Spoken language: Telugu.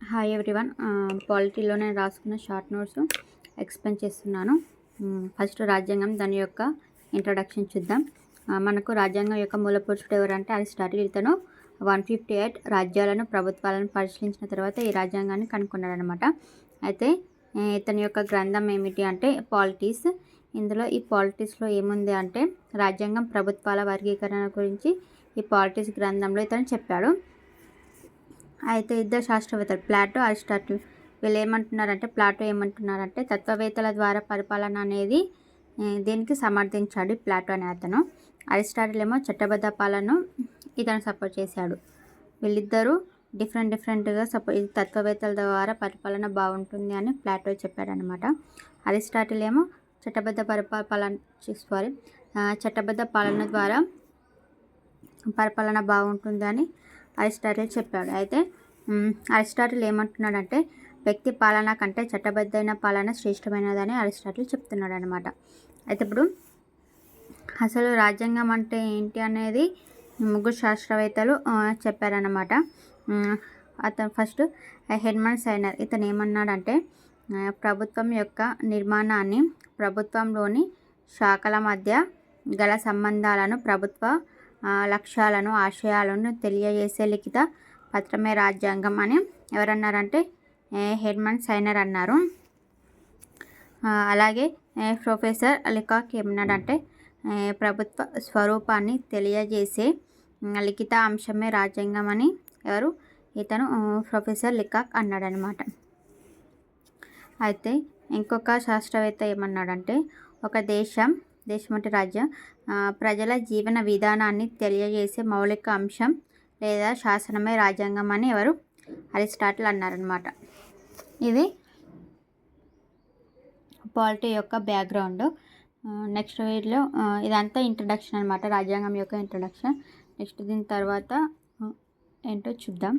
Hi everyone. పాలిటీలో నేను రాసుకున్న షార్ట్ నోట్స్ ఎక్స్ప్లెయిన్ చేస్తున్నాను. ఫస్ట్ రాజ్యాంగం, దాని యొక్క ఇంట్రడక్షన్ చూద్దాం. మనకు రాజ్యాంగం యొక్క మూల పురుషుడు ఎవరంటే అరిస్టాటిల్. ఇతను 158 రాజ్యాలను, ప్రభుత్వాలను పరిశీలించిన తర్వాత ఈ రాజ్యాంగాన్ని కనుక్కున్నాడు అనమాట. అయితే ఇతని యొక్క గ్రంథం ఏమిటి అంటే పాలిటీస్. ఇందులో ఈ పాలిటీస్లో ఏముంది అంటే రాజ్యాంగం, ప్రభుత్వాల వర్గీకరణ గురించి ఈ పాలిటీస్ గ్రంథంలో ఇతను చెప్పాడు. అయితే ఇద్దరు శాస్త్రవేత్తలు ప్లాటో, అరిస్టాటిల్, వీళ్ళు ఏమంటున్నారంటే ప్లాటో ఏమంటున్నారంటే తత్వవేత్తల ద్వారా పరిపాలన అనేది దీనికి సమర్థించాడు ప్లాటో అనే అతను. అరిస్టాటిల్ ఏమో చట్టబద్ధ పాలనను ఇతను సపోర్ట్ చేశాడు. వీళ్ళిద్దరూ డిఫరెంట్గా ఇది తత్వవేత్తల ద్వారా పరిపాలన బాగుంటుంది అని ప్లాటో చెప్పాడనమాట. అరిస్టాటిల్ ఏమో చట్టబద్ధ పాలన ద్వారా పరిపాలన బాగుంటుంది అని అరిస్టాటిల్ చెప్పాడు. అయితే అరిస్టాటిల్ ఏమంటున్నాడంటే వ్యక్తి పాలన కంటే చట్టబద్ధమైన పాలన శ్రేష్టమైనదని అరిస్టాటిల్ చెప్తున్నాడు అనమాట. అయితే ఇప్పుడు అసలు రాజ్యాంగం అంటే ఏంటి అనేది ముగ్గురు శాస్త్రవేత్తలు చెప్పారనమాట. అతను ఫస్ట్ హెర్మన్ సైనర్. ఇతను ఏమన్నాడంటే ప్రభుత్వం యొక్క నిర్మాణాన్ని, ప్రభుత్వంలోని శాఖల మధ్య గల సంబంధాలను, ప్రభుత్వ లక్ష్యాలను, ఆశయాలను తెలియజేసే లిఖిత పత్రమే రాజ్యాంగం అని ఎవరన్నారంటే హెర్మన్ సైనర్ అన్నారు. అలాగే ప్రొఫెసర్ లికాక్ ఏమన్నాడంటే ప్రభుత్వ స్వరూపాన్ని తెలియజేసే లిఖిత అంశమే రాజ్యాంగం అని ఇతను ప్రొఫెసర్ లికాక్ అన్నాడనమాట. అయితే ఇంకొక శాస్త్రవేత్త ఏమన్నాడంటే ఒక దేశం అంటే రాజ్యం ప్రజల జీవన విధానాన్ని తెలియజేసే మౌలిక అంశం లేదా శాసనమే రాజ్యాంగం అని అరిస్టాటిల్ అన్నారనమాట. ఇది పాలిటీ యొక్క బ్యాక్గ్రౌండ్. నెక్స్ట్ వీడియోలో ఇదంతా ఇంట్రడక్షన్ అనమాట, రాజ్యాంగం యొక్క ఇంట్రడక్షన్. నెక్స్ట్ దీని తర్వాత ఏంటో చూద్దాం.